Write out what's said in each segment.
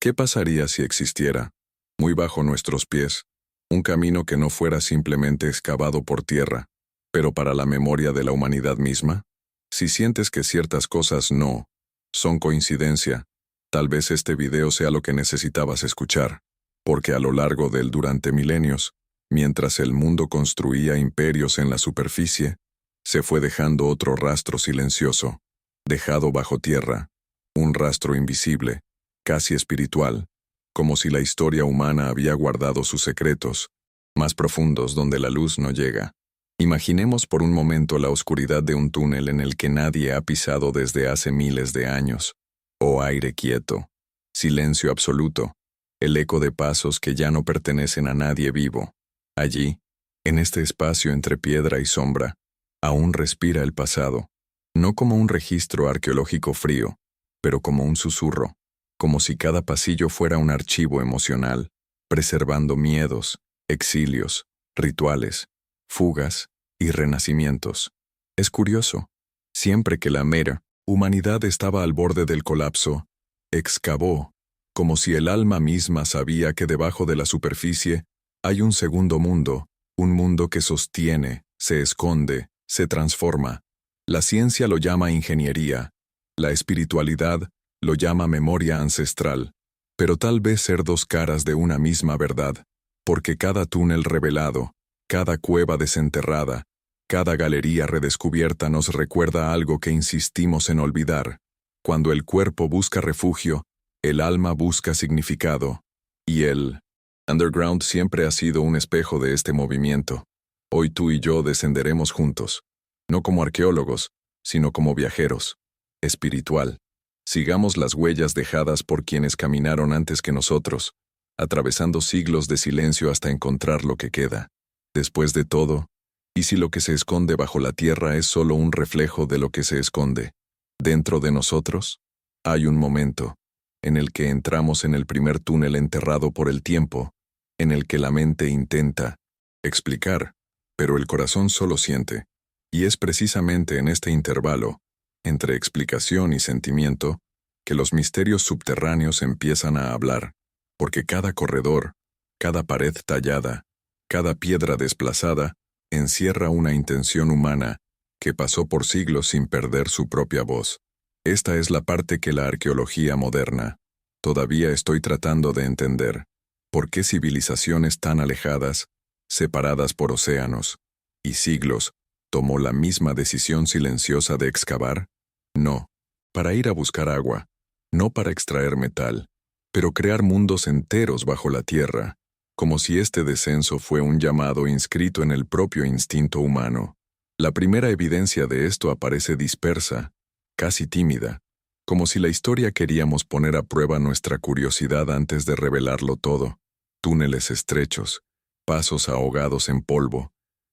¿Qué pasaría si existiera, muy bajo nuestros pies, un camino que no fuera simplemente excavado por tierra, pero para la memoria de la humanidad misma? Si sientes que ciertas cosas no son coincidencia, tal vez este video sea lo que necesitabas escuchar, porque a lo largo del durante milenios, mientras el mundo construía imperios en la superficie, se fue dejando otro rastro silencioso, dejado bajo tierra, un rastro invisible, casi espiritual, como si la historia humana había guardado sus secretos, más profundos donde la luz no llega. Imaginemos por un momento la oscuridad de un túnel en el que nadie ha pisado desde hace miles de años, o aire quieto, silencio absoluto, el eco de pasos que ya no pertenecen a nadie vivo. Allí, en este espacio entre piedra y sombra, aún respira el pasado, no como un registro arqueológico frío, pero como un susurro, como si cada pasillo fuera un archivo emocional, preservando miedos, exilios, rituales, fugas y renacimientos. Es curioso, siempre que la mera humanidad estaba al borde del colapso, excavó, como si el alma misma sabía que debajo de la superficie hay un segundo mundo, un mundo que sostiene, se esconde, se transforma. La ciencia lo llama ingeniería, la espiritualidad lo llama memoria ancestral, pero tal vez ser dos caras de una misma verdad, porque cada túnel revelado, cada cueva desenterrada, cada galería redescubierta nos recuerda algo que insistimos en olvidar. Cuando el cuerpo busca refugio, el alma busca significado, y el underground siempre ha sido un espejo de este movimiento. Hoy tú y yo descenderemos juntos, no como arqueólogos, sino como viajeros, espiritual. Sigamos las huellas dejadas por quienes caminaron antes que nosotros, atravesando siglos de silencio hasta encontrar lo que queda. Después de todo, ¿y si lo que se esconde bajo la tierra es solo un reflejo de lo que se esconde dentro de nosotros? Hay un momento en el que entramos en el primer túnel enterrado por el tiempo, en el que la mente intenta explicar, pero el corazón solo siente. Y es precisamente en este intervalo, entre explicación y sentimiento, que los misterios subterráneos empiezan a hablar, porque cada corredor, cada pared tallada, cada piedra desplazada, encierra una intención humana que pasó por siglos sin perder su propia voz. Esta es la parte que la arqueología moderna todavía estoy tratando de entender. ¿Por qué civilizaciones tan alejadas, separadas por océanos y siglos, tomó la misma decisión silenciosa de excavar? No, para ir a buscar agua, no para extraer metal, pero crear mundos enteros bajo la tierra, como si este descenso fue un llamado inscrito en el propio instinto humano. La primera evidencia de esto aparece dispersa, casi tímida, como si la historia queríamos poner a prueba nuestra curiosidad antes de revelarlo todo. Túneles estrechos, pasos ahogados en polvo,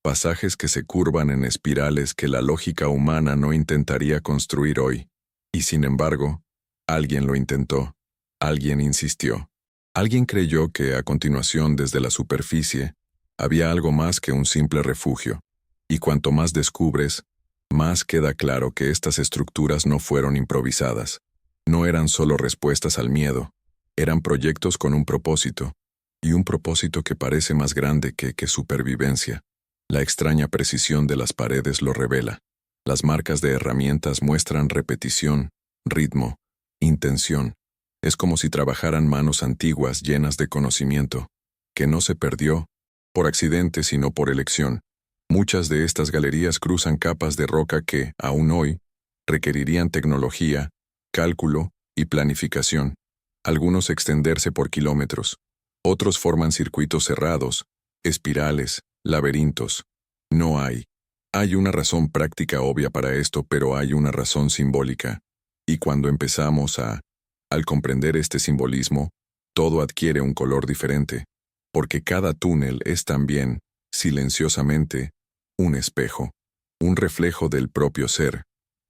pasajes que se curvan en espirales que la lógica humana no intentaría construir hoy. Y sin embargo, alguien lo intentó, alguien insistió. Alguien creyó que, a continuación, desde la superficie, había algo más que un simple refugio. Y cuanto más descubres, más queda claro que estas estructuras no fueron improvisadas. No eran solo respuestas al miedo, eran proyectos con un propósito, y un propósito que parece más grande que supervivencia. La extraña precisión de las paredes lo revela. Las marcas de herramientas muestran repetición, ritmo, intención. Es como si trabajaran manos antiguas llenas de conocimiento, que no se perdió por accidente sino por elección. Muchas de estas galerías cruzan capas de roca que, aún hoy, requerirían tecnología, cálculo y planificación. Algunos extenderse por kilómetros. Otros forman circuitos cerrados, espirales, laberintos. No hay. Hay una razón práctica obvia para esto, pero hay una razón simbólica. Y cuando empezamos al comprender este simbolismo, todo adquiere un color diferente, porque cada túnel es también, silenciosamente, un espejo, un reflejo del propio ser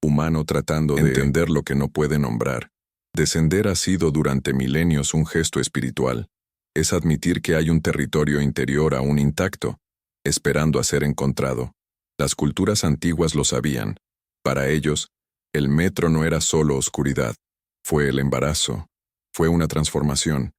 humano tratando de entender lo que no puede nombrar. Descender ha sido durante milenios un gesto espiritual. Es admitir que hay un territorio interior aún intacto, esperando a ser encontrado. Las culturas antiguas lo sabían. Para ellos, el metro no era solo oscuridad, fue el embarazo, Fue una transformación.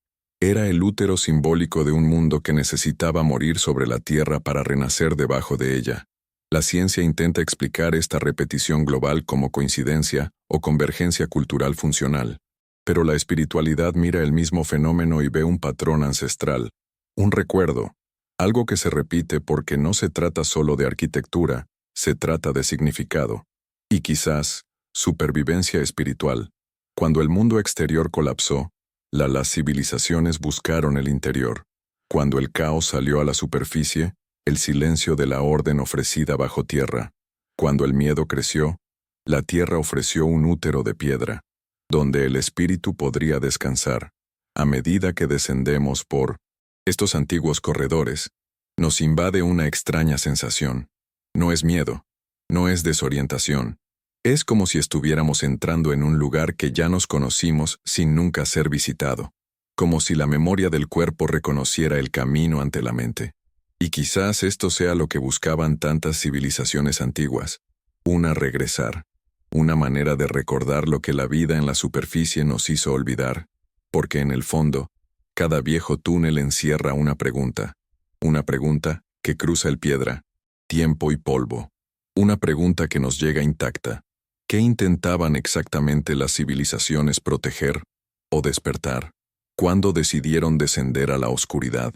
Era el útero simbólico de un mundo que necesitaba morir sobre la tierra para renacer debajo de ella. La ciencia intenta explicar esta repetición global como coincidencia o convergencia cultural funcional. Pero la espiritualidad mira el mismo fenómeno y ve un patrón ancestral, un recuerdo, algo que se repite porque no se trata solo de arquitectura, se trata de significado. Y quizás, supervivencia espiritual. Cuando el mundo exterior colapsó, las civilizaciones buscaron el interior. Cuando el caos salió a la superficie, el silencio de la orden ofrecida bajo tierra. Cuando el miedo creció, la tierra ofreció un útero de piedra, donde el espíritu podría descansar. A medida que descendemos por estos antiguos corredores, nos invade una extraña sensación. No es miedo, no es desorientación. Es como si estuviéramos entrando en un lugar que ya nos conocimos sin nunca ser visitado. Como si la memoria del cuerpo reconociera el camino ante la mente. Y quizás esto sea lo que buscaban tantas civilizaciones antiguas. Una regresar. Una manera de recordar lo que la vida en la superficie nos hizo olvidar. Porque en el fondo, cada viejo túnel encierra una pregunta. Una pregunta que cruza el piedra, tiempo y polvo. Una pregunta que nos llega intacta. ¿Qué intentaban exactamente las civilizaciones proteger o despertar? ¿Cuándo decidieron descender a la oscuridad?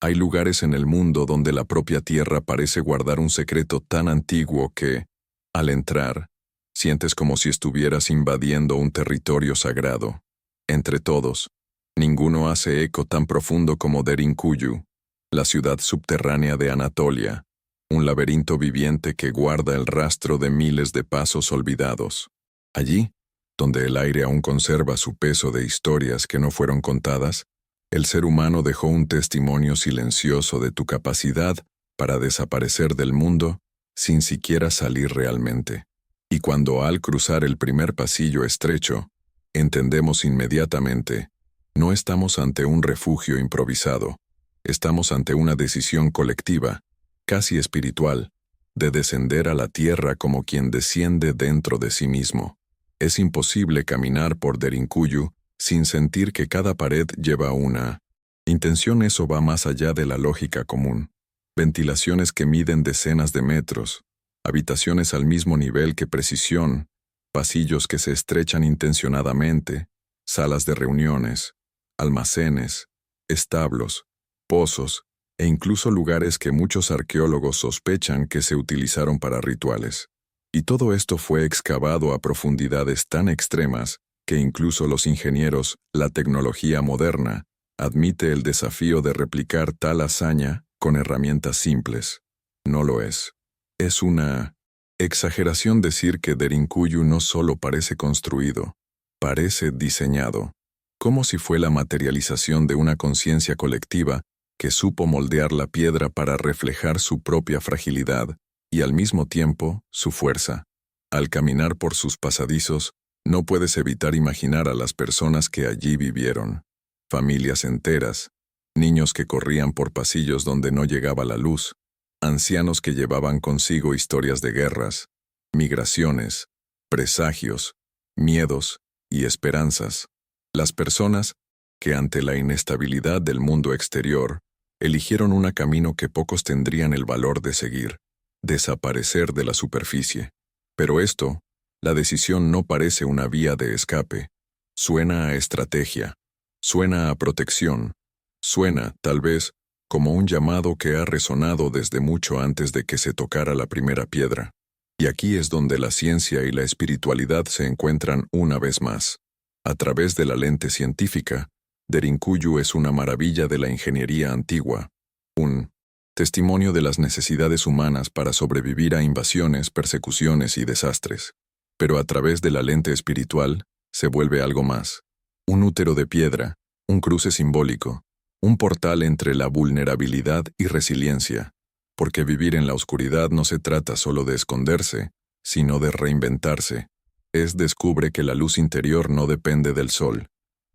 Hay lugares en el mundo donde la propia tierra parece guardar un secreto tan antiguo que, al entrar, sientes como si estuvieras invadiendo un territorio sagrado. Entre todos, ninguno hace eco tan profundo como Derinkuyu, la ciudad subterránea de Anatolia, un laberinto viviente que guarda el rastro de miles de pasos olvidados. Allí, donde el aire aún conserva su peso de historias que no fueron contadas, el ser humano dejó un testimonio silencioso de tu capacidad para desaparecer del mundo sin siquiera salir realmente. Y cuando al cruzar el primer pasillo estrecho, entendemos inmediatamente, no estamos ante un refugio improvisado, estamos ante una decisión colectiva, casi espiritual, de descender a la tierra como quien desciende dentro de sí mismo. Es imposible caminar por Derinkuyu sin sentir que cada pared lleva una intención. Eso va más allá de la lógica común. Ventilaciones que miden decenas de metros, habitaciones al mismo nivel que precisión, pasillos que se estrechan intencionadamente, salas de reuniones, almacenes, establos, pozos e incluso lugares que muchos arqueólogos sospechan que se utilizaron para rituales. Y todo esto fue excavado a profundidades tan extremas que incluso los ingenieros, la tecnología moderna, admite el desafío de replicar tal hazaña con herramientas simples. No lo es. Es una exageración decir que Derinkuyu no solo parece construido, parece diseñado, como si fue la materialización de una conciencia colectiva que supo moldear la piedra para reflejar su propia fragilidad y al mismo tiempo su fuerza. Al caminar por sus pasadizos, no puedes evitar imaginar a las personas que allí vivieron. Familias enteras, niños que corrían por pasillos donde no llegaba la luz, ancianos que llevaban consigo historias de guerras, migraciones, presagios, miedos y esperanzas. Las personas que ante la inestabilidad del mundo exterior, eligieron un camino que pocos tendrían el valor de seguir, desaparecer de la superficie. Pero esto, la decisión no parece una vía de escape. Suena a estrategia, suena a protección, suena, tal vez, como un llamado que ha resonado desde mucho antes de que se tocara la primera piedra. Y aquí es donde la ciencia y la espiritualidad se encuentran una vez más. A través de la lente científica, Derinkuyu es una maravilla de la ingeniería antigua, un testimonio de las necesidades humanas para sobrevivir a invasiones, persecuciones y desastres. Pero a través de la lente espiritual, se vuelve algo más. Un útero de piedra, un cruce simbólico, un portal entre la vulnerabilidad y resiliencia. Porque vivir en la oscuridad no se trata solo de esconderse, sino de reinventarse. Descubre que la luz interior no depende del sol.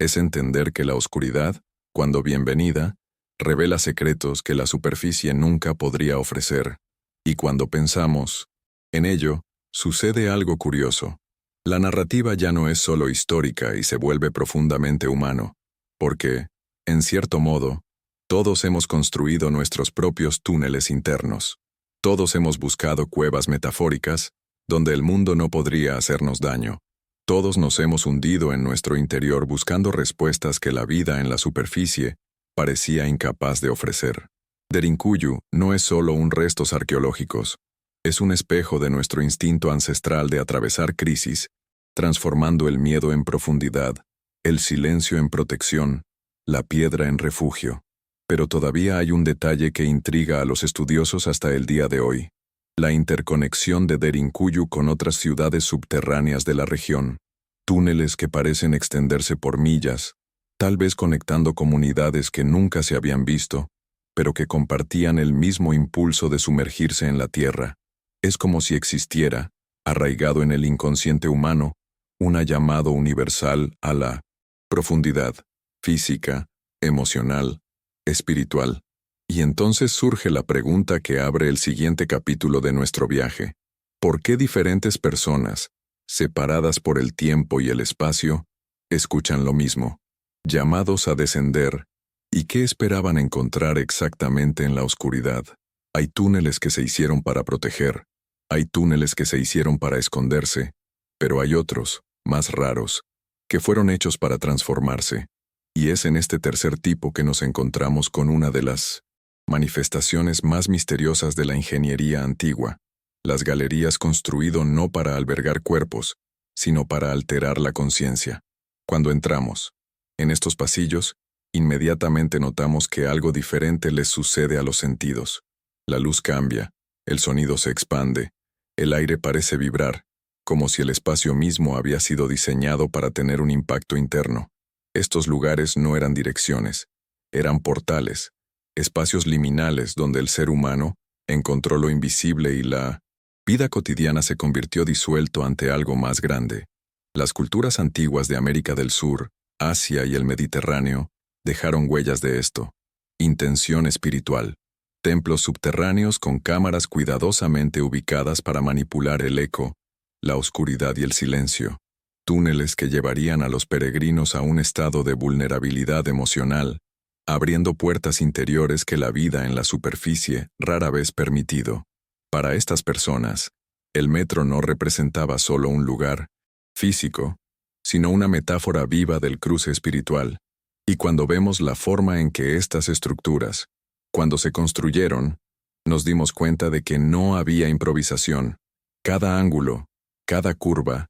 Es entender que la oscuridad, cuando bienvenida, revela secretos que la superficie nunca podría ofrecer. Y cuando pensamos en ello, sucede algo curioso. La narrativa ya no es solo histórica y se vuelve profundamente humano, porque, en cierto modo, todos hemos construido nuestros propios túneles internos. Todos hemos buscado cuevas metafóricas, donde el mundo no podría hacernos daño. Todos nos hemos hundido en nuestro interior buscando respuestas que la vida en la superficie parecía incapaz de ofrecer. Derinkuyu no es solo un restos arqueológicos, es un espejo de nuestro instinto ancestral de atravesar crisis, transformando el miedo en profundidad, el silencio en protección, la piedra en refugio. Pero todavía hay un detalle que intriga a los estudiosos hasta el día de hoy: la interconexión de Derinkuyu con otras ciudades subterráneas de la región, túneles que parecen extenderse por millas, tal vez conectando comunidades que nunca se habían visto, pero que compartían el mismo impulso de sumergirse en la tierra. Es como si existiera, arraigado en el inconsciente humano, un llamado universal a la profundidad, física, emocional, espiritual. Y entonces surge la pregunta que abre el siguiente capítulo de nuestro viaje. ¿Por qué diferentes personas, separadas por el tiempo y el espacio, escuchan lo mismo, llamados a descender? ¿Y qué esperaban encontrar exactamente en la oscuridad? Hay túneles que se hicieron para proteger, hay túneles que se hicieron para esconderse, pero hay otros, más raros, que fueron hechos para transformarse. Y es en este tercer tipo que nos encontramos con una de las manifestaciones más misteriosas de la ingeniería antigua: las galerías construido no para albergar cuerpos, sino para alterar la conciencia. Cuando entramos en estos pasillos, inmediatamente notamos que algo diferente les sucede a los sentidos. La luz cambia, el sonido se expande, el aire parece vibrar, como si el espacio mismo había sido diseñado para tener un impacto interno. Estos lugares no eran direcciones, eran portales, espacios liminales donde el ser humano encontró lo invisible y la vida cotidiana se convirtió disuelto ante algo más grande. Las culturas antiguas de América del Sur, Asia y el Mediterráneo dejaron huellas de esto: intención espiritual, templos subterráneos con cámaras cuidadosamente ubicadas para manipular el eco, la oscuridad y el silencio, túneles que llevarían a los peregrinos a un estado de vulnerabilidad emocional, abriendo puertas interiores que la vida en la superficie rara vez permitido. Para estas personas, el metro no representaba solo un lugar físico, sino una metáfora viva del cruce espiritual. Y cuando vemos la forma en que estas estructuras, cuando se construyeron, nos dimos cuenta de que no había improvisación. Cada ángulo, cada curva,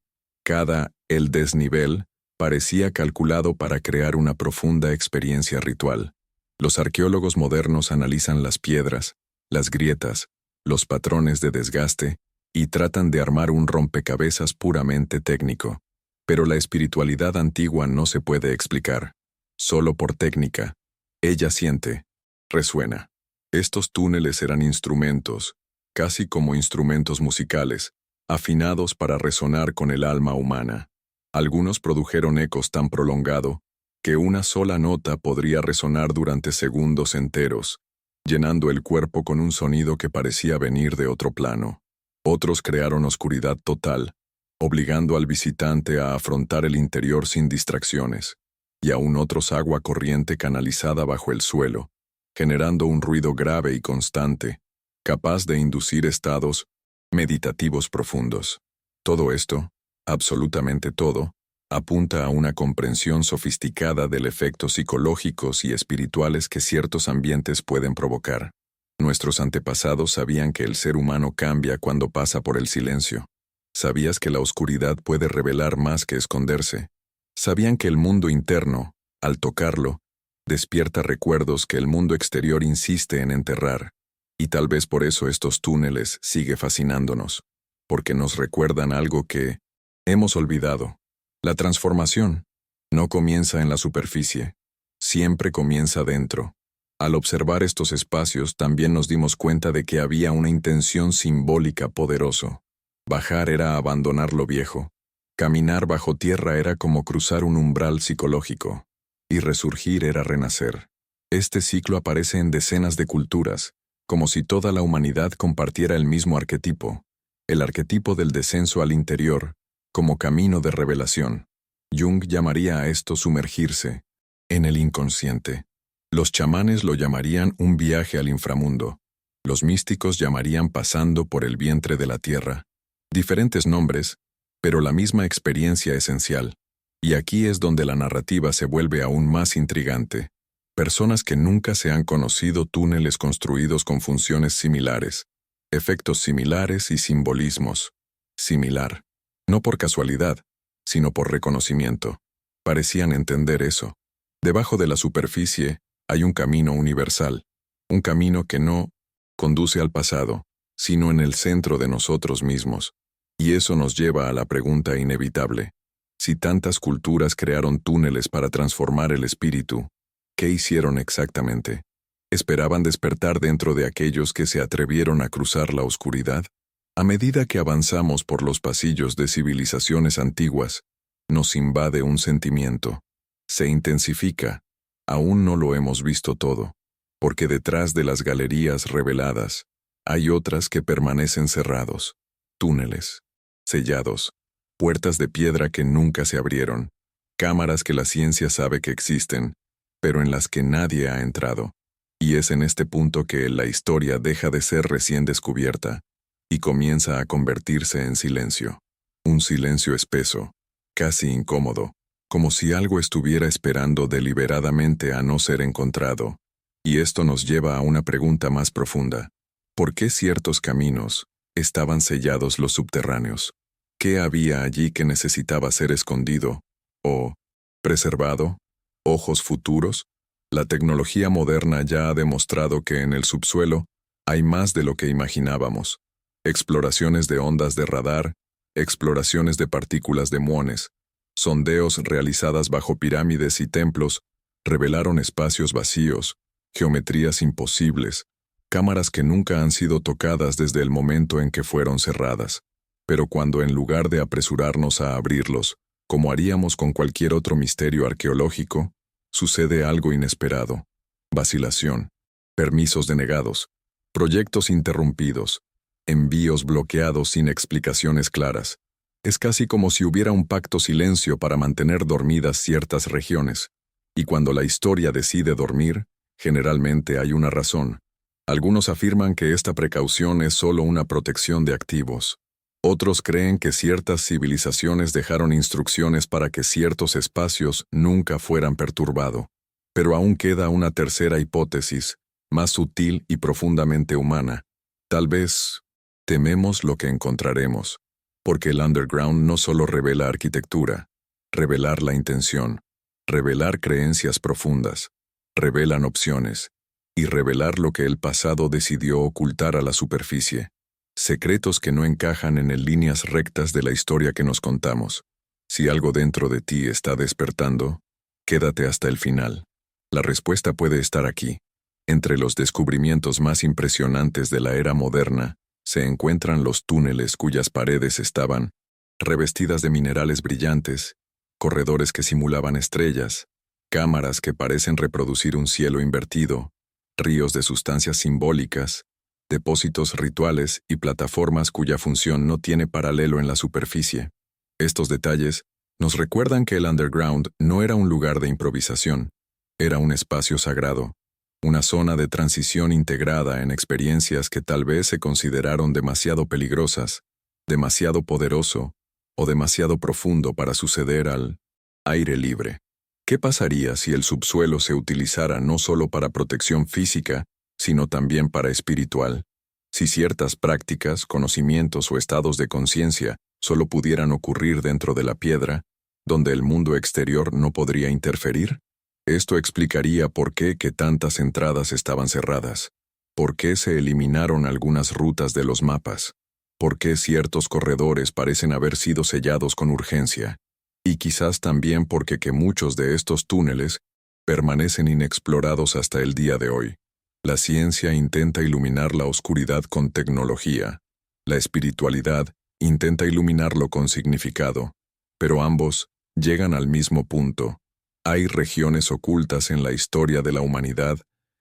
el desnivel, parecía calculado para crear una profunda experiencia ritual. Los arqueólogos modernos analizan las piedras, las grietas, los patrones de desgaste, y tratan de armar un rompecabezas puramente técnico. Pero la espiritualidad antigua no se puede explicar solo por técnica. Ella siente, resuena. Estos túneles eran instrumentos, casi como instrumentos musicales, afinados para resonar con el alma humana. Algunos produjeron ecos tan prolongado que una sola nota podría resonar durante segundos enteros, llenando el cuerpo con un sonido que parecía venir de otro plano. Otros crearon oscuridad total, obligando al visitante a afrontar el interior sin distracciones, y aún otros agua corriente canalizada bajo el suelo, generando un ruido grave y constante, capaz de inducir estados meditativos profundos. Todo esto, absolutamente todo, apunta a una comprensión sofisticada del efectos psicológicos y espirituales que ciertos ambientes pueden provocar. Nuestros antepasados sabían que el ser humano cambia cuando pasa por el silencio. ¿Sabías que la oscuridad puede revelar más que esconderse? Sabían que el mundo interno, al tocarlo, despierta recuerdos que el mundo exterior insiste en enterrar. Y tal vez por eso estos túneles sigue fascinándonos, porque nos recuerdan algo que hemos olvidado. La transformación no comienza en la superficie, siempre comienza dentro. Al observar estos espacios también nos dimos cuenta de que había una intención simbólica poderosa. Bajar era abandonar lo viejo. Caminar bajo tierra era como cruzar un umbral psicológico. Y resurgir era renacer. Este ciclo aparece en decenas de culturas, como si toda la humanidad compartiera el mismo arquetipo, el arquetipo del descenso al interior, como camino de revelación. Jung llamaría a esto sumergirse en el inconsciente. Los chamanes lo llamarían un viaje al inframundo. Los místicos llamarían pasando por el vientre de la tierra. Diferentes nombres, pero la misma experiencia esencial. Y aquí es donde la narrativa se vuelve aún más intrigante. Personas que nunca se han conocido, túneles construidos con funciones similares, efectos similares y simbolismos. Similar. No por casualidad, sino por reconocimiento. Parecían entender eso. Debajo de la superficie hay un camino universal, un camino que no conduce al pasado, sino en el centro de nosotros mismos. Y eso nos lleva a la pregunta inevitable. Si tantas culturas crearon túneles para transformar el espíritu, ¿qué hicieron exactamente? ¿Esperaban despertar dentro de aquellos que se atrevieron a cruzar la oscuridad? A medida que avanzamos por los pasillos de civilizaciones antiguas, nos invade un sentimiento. Se intensifica. Aún no lo hemos visto todo, porque detrás de las galerías reveladas, hay otras que permanecen cerrados. Túneles, sellados, puertas de piedra que nunca se abrieron, cámaras que la ciencia sabe que existen, pero en las que nadie ha entrado. Y es en este punto que la historia deja de ser recién descubierta y comienza a convertirse en silencio. Un silencio espeso, casi incómodo, como si algo estuviera esperando deliberadamente a no ser encontrado. Y esto nos lleva a una pregunta más profunda. ¿Por qué ciertos caminos estaban sellados los subterráneos? ¿Qué había allí que necesitaba ser escondido o preservado? ¿Ojos futuros? La tecnología moderna ya ha demostrado que en el subsuelo hay más de lo que imaginábamos. Exploraciones de ondas de radar, exploraciones de partículas de muones, sondeos realizadas bajo pirámides y templos revelaron espacios vacíos, geometrías imposibles, cámaras que nunca han sido tocadas desde el momento en que fueron cerradas. Pero cuando en lugar de apresurarnos a abrirlos, como haríamos con cualquier otro misterio arqueológico, sucede algo inesperado. Vacilación, permisos denegados, proyectos interrumpidos, envíos bloqueados sin explicaciones claras. Es casi como si hubiera un pacto silencio para mantener dormidas ciertas regiones. Y cuando la historia decide dormir, generalmente hay una razón. Algunos afirman que esta precaución es solo una protección de activos. Otros creen que ciertas civilizaciones dejaron instrucciones para que ciertos espacios nunca fueran perturbados. Pero aún queda una tercera hipótesis, más sutil y profundamente humana. Tal vez tememos lo que encontraremos, porque el underground no solo revela arquitectura, revelar la intención, revelar creencias profundas, revelan opciones, y revelar lo que el pasado decidió ocultar a la superficie. Secretos que no encajan en líneas rectas de la historia que nos contamos. Si algo dentro de ti está despertando, quédate hasta el final. La respuesta puede estar aquí. Entre los descubrimientos más impresionantes de la era moderna, se encuentran los túneles cuyas paredes estaban revestidas de minerales brillantes, corredores que simulaban estrellas, cámaras que parecen reproducir un cielo invertido, ríos de sustancias simbólicas, depósitos rituales y plataformas cuya función no tiene paralelo en la superficie. Estos detalles nos recuerdan que el underground no era un lugar de improvisación, era un espacio sagrado, una zona de transición integrada en experiencias que tal vez se consideraron demasiado peligrosas, demasiado poderoso o demasiado profundo para suceder al aire libre. ¿Qué pasaría si el subsuelo se utilizara no solo para protección física, sino también para espiritual? Si ciertas prácticas, conocimientos o estados de conciencia solo pudieran ocurrir dentro de la piedra, donde el mundo exterior no podría interferir, esto explicaría por qué que tantas entradas estaban cerradas, por qué se eliminaron algunas rutas de los mapas, por qué ciertos corredores parecen haber sido sellados con urgencia, y quizás también porque que muchos de estos túneles permanecen inexplorados hasta el día de hoy. La ciencia intenta iluminar la oscuridad con tecnología. La espiritualidad intenta iluminarlo con significado. Pero ambos llegan al mismo punto. Hay regiones ocultas en la historia de la humanidad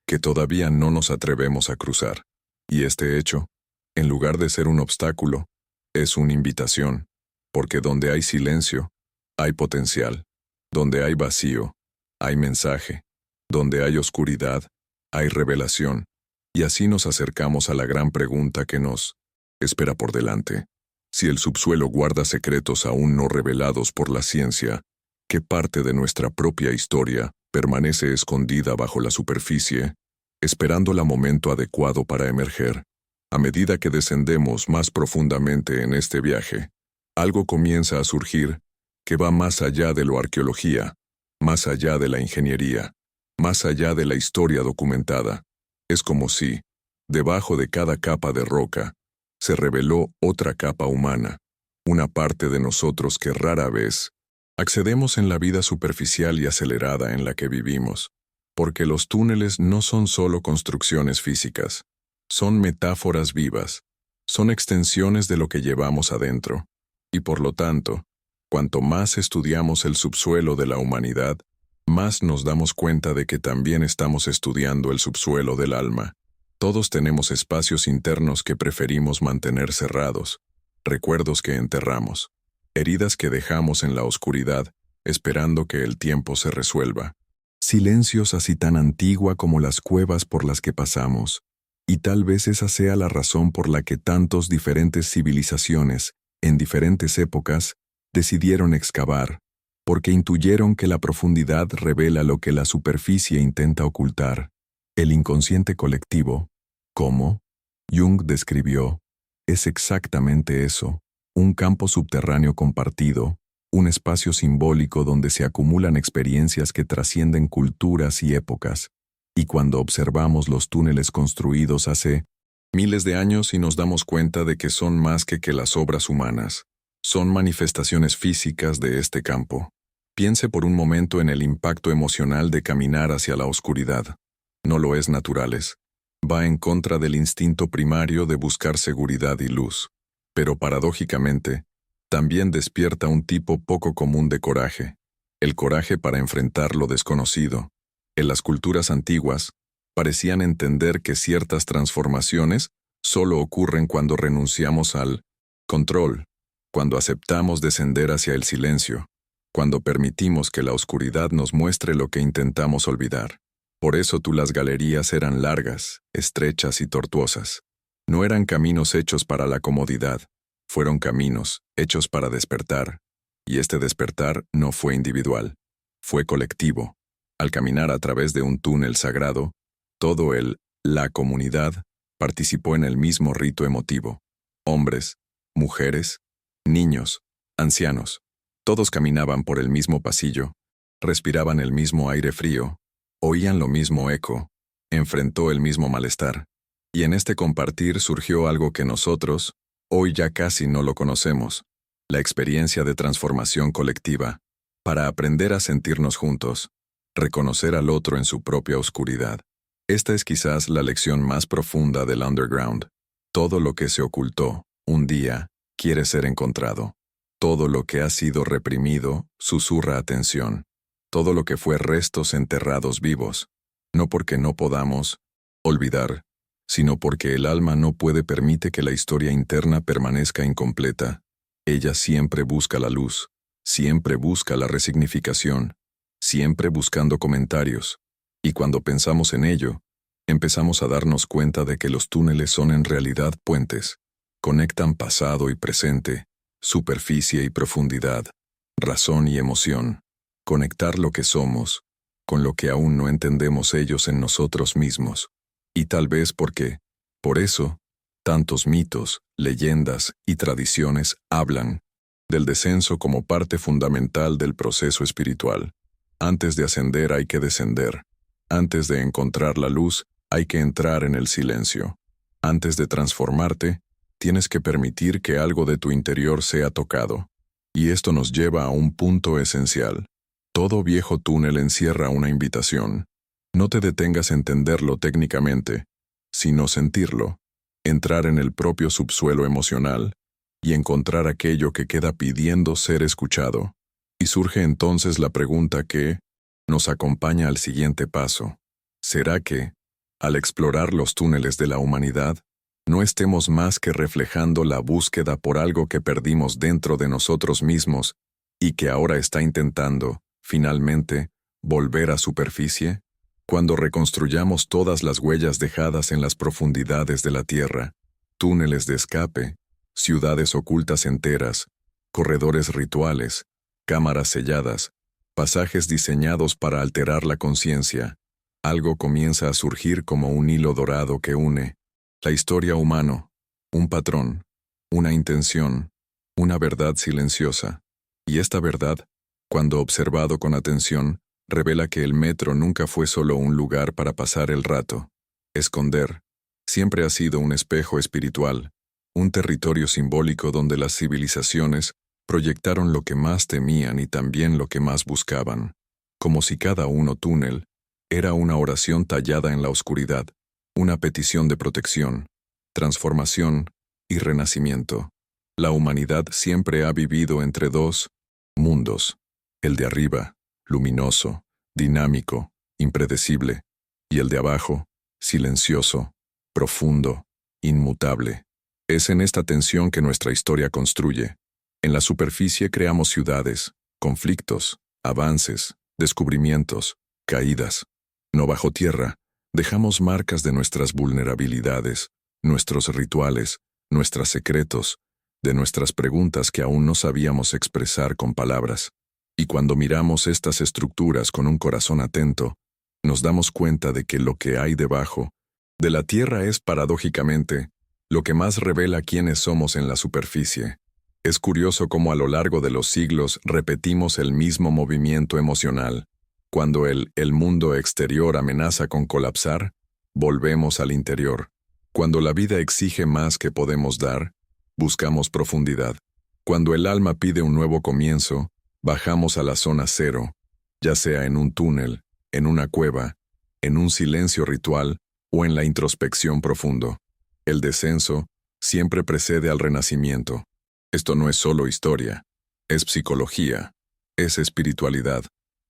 que todavía no nos atrevemos a cruzar. Y este hecho, en lugar de ser un obstáculo, es una invitación. porque donde hay silencio, hay potencial, donde hay vacío, hay mensaje, donde hay oscuridad, hay revelación, y así nos acercamos a la gran pregunta que nos espera por delante. Si el subsuelo guarda secretos aún no revelados por la ciencia, ¿qué parte de nuestra propia historia permanece escondida bajo la superficie, esperando el momento adecuado para emerger? A medida que descendemos más profundamente en este viaje, algo comienza a surgir que va más allá de la arqueología, más allá de la ingeniería, más allá de la historia documentada. Es como si, debajo de cada capa de roca, se reveló otra capa humana, una parte de nosotros que rara vez accedemos en la vida superficial y acelerada en la que vivimos, porque los túneles no son solo construcciones físicas, son metáforas vivas, son extensiones de lo que llevamos adentro, y por lo tanto, cuanto más estudiamos el subsuelo de la humanidad, más nos damos cuenta de que también estamos estudiando el subsuelo del alma. Todos tenemos espacios internos que preferimos mantener cerrados, recuerdos que enterramos, heridas que dejamos en la oscuridad, esperando que el tiempo se resuelva. Silencios así tan antigua como las cuevas por las que pasamos, y tal vez esa sea la razón por la que tantas diferentes civilizaciones, en diferentes épocas, decidieron excavar, porque intuyeron que la profundidad revela lo que la superficie intenta ocultar. El inconsciente colectivo, como Jung describió, es exactamente eso, un campo subterráneo compartido, un espacio simbólico donde se acumulan experiencias que trascienden culturas y épocas. Y cuando observamos los túneles construidos hace miles de años y nos damos cuenta de que son más que las obras humanas, son manifestaciones físicas de este campo. Piense por un momento en el impacto emocional de caminar hacia la oscuridad. No lo es naturales. Va en contra del instinto primario de buscar seguridad y luz. Pero paradójicamente, también despierta un tipo poco común de coraje. El coraje para enfrentar lo desconocido. En las culturas antiguas, parecían entender que ciertas transformaciones solo ocurren cuando renunciamos al control, cuando aceptamos descender hacia el silencio, cuando permitimos que la oscuridad nos muestre lo que intentamos olvidar. Por eso las galerías eran largas, estrechas y tortuosas. No eran caminos hechos para la comodidad, fueron caminos hechos para despertar. Y este despertar no fue individual, fue colectivo. Al caminar a través de un túnel sagrado, la comunidad, participó en el mismo rito emotivo. Hombres, mujeres, niños, ancianos, todos caminaban por el mismo pasillo, respiraban el mismo aire frío, oían lo mismo eco, enfrentó el mismo malestar. Y en este compartir surgió algo que nosotros, hoy ya casi no lo conocemos, la experiencia de transformación colectiva, para aprender a sentirnos juntos, reconocer al otro en su propia oscuridad. Esta es quizás la lección más profunda del underground. Todo lo que se ocultó, un día, quiere ser encontrado. Todo lo que ha sido reprimido, susurra atención. Todo lo que fue restos enterrados vivos, no porque no podamos olvidar, sino porque el alma no permite que la historia interna permanezca incompleta. Ella siempre busca la luz, siempre busca la resignificación, siempre buscando comentarios. Y cuando pensamos en ello, empezamos a darnos cuenta de que los túneles son en realidad puentes. Conectan pasado y presente, superficie y profundidad, razón y emoción. Conectar lo que somos, con lo que aún no entendemos ellos en nosotros mismos. Y tal vez por eso, tantos mitos, leyendas y tradiciones hablan del descenso como parte fundamental del proceso espiritual. Antes de ascender hay que descender. Antes de encontrar la luz, hay que entrar en el silencio. Antes de transformarte, tienes que permitir que algo de tu interior sea tocado. Y esto nos lleva a un punto esencial. Todo viejo túnel encierra una invitación. No te detengas a entenderlo técnicamente, sino sentirlo, entrar en el propio subsuelo emocional y encontrar aquello que queda pidiendo ser escuchado. Y surge entonces la pregunta que nos acompaña al siguiente paso. ¿Será que, al explorar los túneles de la humanidad, no estemos más que reflejando la búsqueda por algo que perdimos dentro de nosotros mismos y que ahora está intentando, finalmente, volver a superficie? Cuando reconstruyamos todas las huellas dejadas en las profundidades de la Tierra, túneles de escape, ciudades ocultas enteras, corredores rituales, cámaras selladas, pasajes diseñados para alterar la conciencia, algo comienza a surgir como un hilo dorado que une la historia humana, un patrón, una intención, una verdad silenciosa. Y esta verdad, cuando observado con atención, revela que el metro nunca fue solo un lugar para pasar el rato. Esconder, siempre ha sido un espejo espiritual, un territorio simbólico donde las civilizaciones proyectaron lo que más temían y también lo que más buscaban, como si cada túnel era una oración tallada en la oscuridad, una petición de protección, transformación y renacimiento. La humanidad siempre ha vivido entre dos mundos, el de arriba, luminoso, dinámico, impredecible, y el de abajo, silencioso, profundo, inmutable. Es en esta tensión que nuestra historia construye. En la superficie creamos ciudades, conflictos, avances, descubrimientos, caídas. No bajo tierra, dejamos marcas de nuestras vulnerabilidades, nuestros rituales, nuestros secretos, de nuestras preguntas que aún no sabíamos expresar con palabras. Y cuando miramos estas estructuras con un corazón atento, nos damos cuenta de que lo que hay debajo de la tierra es, paradójicamente, lo que más revela quiénes somos en la superficie. Es curioso cómo a lo largo de los siglos repetimos el mismo movimiento emocional. Cuando el mundo exterior amenaza con colapsar, volvemos al interior. Cuando la vida exige más que podemos dar, buscamos profundidad. Cuando el alma pide un nuevo comienzo, bajamos a la zona cero, ya sea en un túnel, en una cueva, en un silencio ritual o en la introspección profundo. El descenso siempre precede al renacimiento. Esto no es solo historia, es psicología, es espiritualidad,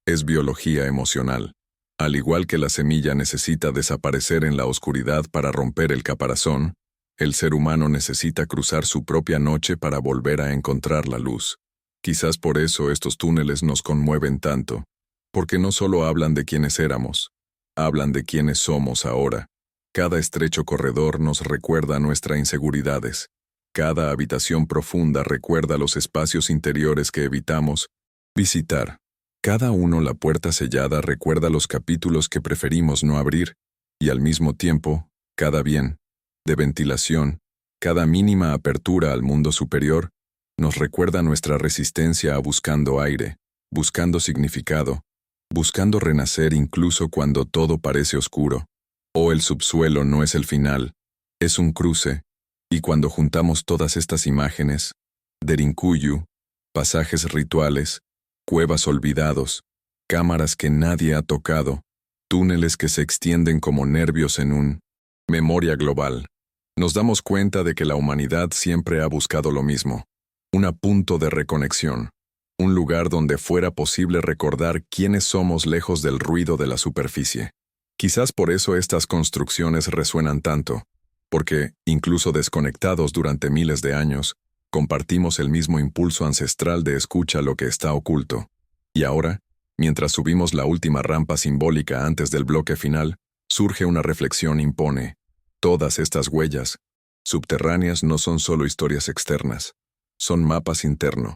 es biología emocional. Al igual que la semilla necesita desaparecer en la oscuridad para romper el caparazón, el ser humano necesita cruzar su propia noche para volver a encontrar la luz. Quizás por eso estos túneles nos conmueven tanto, porque no solo hablan de quiénes éramos, hablan de quiénes somos ahora. Cada estrecho corredor nos recuerda nuestras inseguridades. Cada habitación profunda recuerda los espacios interiores que evitamos visitar. Cada la puerta sellada recuerda los capítulos que preferimos no abrir, y al mismo tiempo, cada bien de ventilación, cada mínima apertura al mundo superior, nos recuerda nuestra resistencia a buscando aire, buscando significado, buscando renacer incluso cuando todo parece oscuro. El subsuelo no es el final, es un cruce, y cuando juntamos todas estas imágenes, Derinkuyu, pasajes rituales, cuevas olvidados, cámaras que nadie ha tocado, túneles que se extienden como nervios en un memoria global, nos damos cuenta de que la humanidad siempre ha buscado lo mismo, un punto de reconexión, un lugar donde fuera posible recordar quiénes somos lejos del ruido de la superficie. Quizás por eso estas construcciones resuenan tanto, porque, incluso desconectados durante miles de años, compartimos el mismo impulso ancestral de escucha lo que está oculto. Y ahora, mientras subimos la última rampa simbólica antes del bloque final, surge una reflexión impone. Todas estas huellas subterráneas no son solo historias externas, son mapas internos,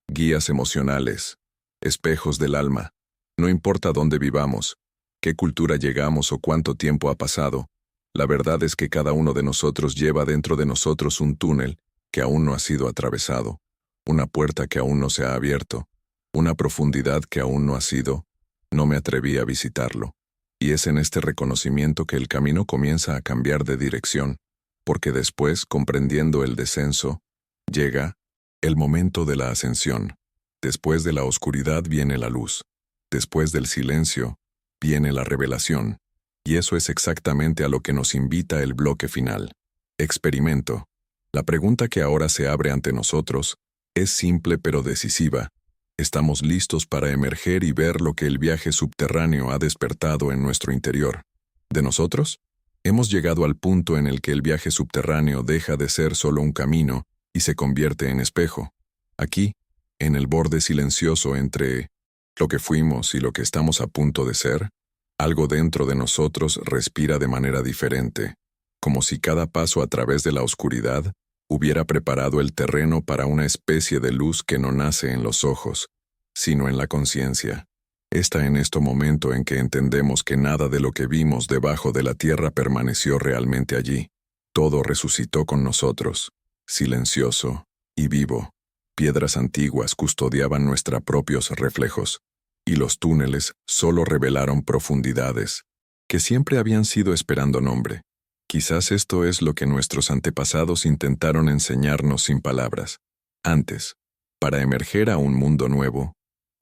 guías emocionales, espejos del alma. No importa dónde vivamos, qué cultura llegamos o cuánto tiempo ha pasado, la verdad es que cada uno de nosotros lleva dentro de nosotros un túnel que aún no ha sido atravesado, una puerta que aún no se ha abierto, una profundidad que aún no ha sido, no me atreví a visitarlo. Y es en este reconocimiento que el camino comienza a cambiar de dirección, porque después, comprendiendo el descenso, llega el momento de la ascensión. Después de la oscuridad viene la luz. Después del silencio, viene la revelación. Y eso es exactamente a lo que nos invita el bloque final. Experimento. La pregunta que ahora se abre ante nosotros es simple pero decisiva. ¿Estamos listos para emerger y ver lo que el viaje subterráneo ha despertado en nuestro interior? ¿De nosotros? Hemos llegado al punto en el que el viaje subterráneo deja de ser solo un camino y se convierte en espejo. Aquí, en el borde silencioso entre lo que fuimos y lo que estamos a punto de ser, algo dentro de nosotros respira de manera diferente, como si cada paso a través de la oscuridad hubiera preparado el terreno para una especie de luz que no nace en los ojos, sino en la conciencia. Está en este momento en que entendemos que nada de lo que vimos debajo de la tierra permaneció realmente allí. Todo resucitó con nosotros, silencioso y vivo. Piedras antiguas custodiaban nuestros propios reflejos, y los túneles solo revelaron profundidades que siempre habían sido esperando nombre. Quizás esto es lo que nuestros antepasados intentaron enseñarnos sin palabras. Antes, para emerger a un mundo nuevo,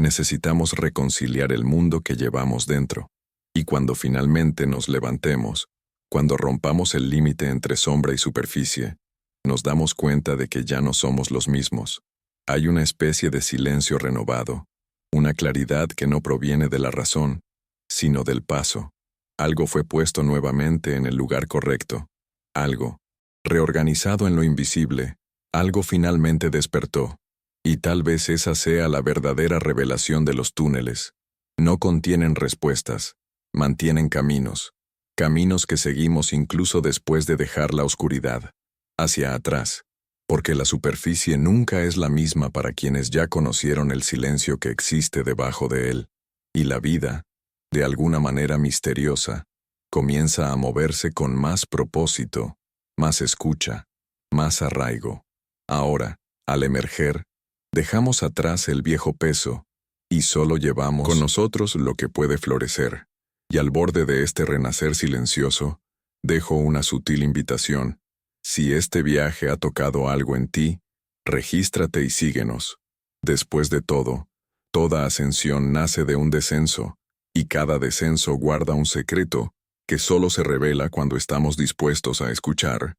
necesitamos reconciliar el mundo que llevamos dentro. Y cuando finalmente nos levantemos, cuando rompamos el límite entre sombra y superficie, nos damos cuenta de que ya no somos los mismos. Hay una especie de silencio renovado, una claridad que no proviene de la razón, sino del paso. Algo fue puesto nuevamente en el lugar correcto. Algo, reorganizado en lo invisible, algo finalmente despertó. Y tal vez esa sea la verdadera revelación de los túneles. No contienen respuestas, mantienen caminos. Caminos que seguimos incluso después de dejar la oscuridad. Hacia atrás. Porque la superficie nunca es la misma para quienes ya conocieron el silencio que existe debajo de él. Y la vida, de alguna manera misteriosa, comienza a moverse con más propósito, más escucha, más arraigo. Ahora, al emerger, dejamos atrás el viejo peso y solo llevamos con nosotros lo que puede florecer. Y al borde de este renacer silencioso, dejo una sutil invitación. Si este viaje ha tocado algo en ti, regístrate y síguenos. Después de todo, toda ascensión nace de un descenso, y cada descenso guarda un secreto que solo se revela cuando estamos dispuestos a escuchar.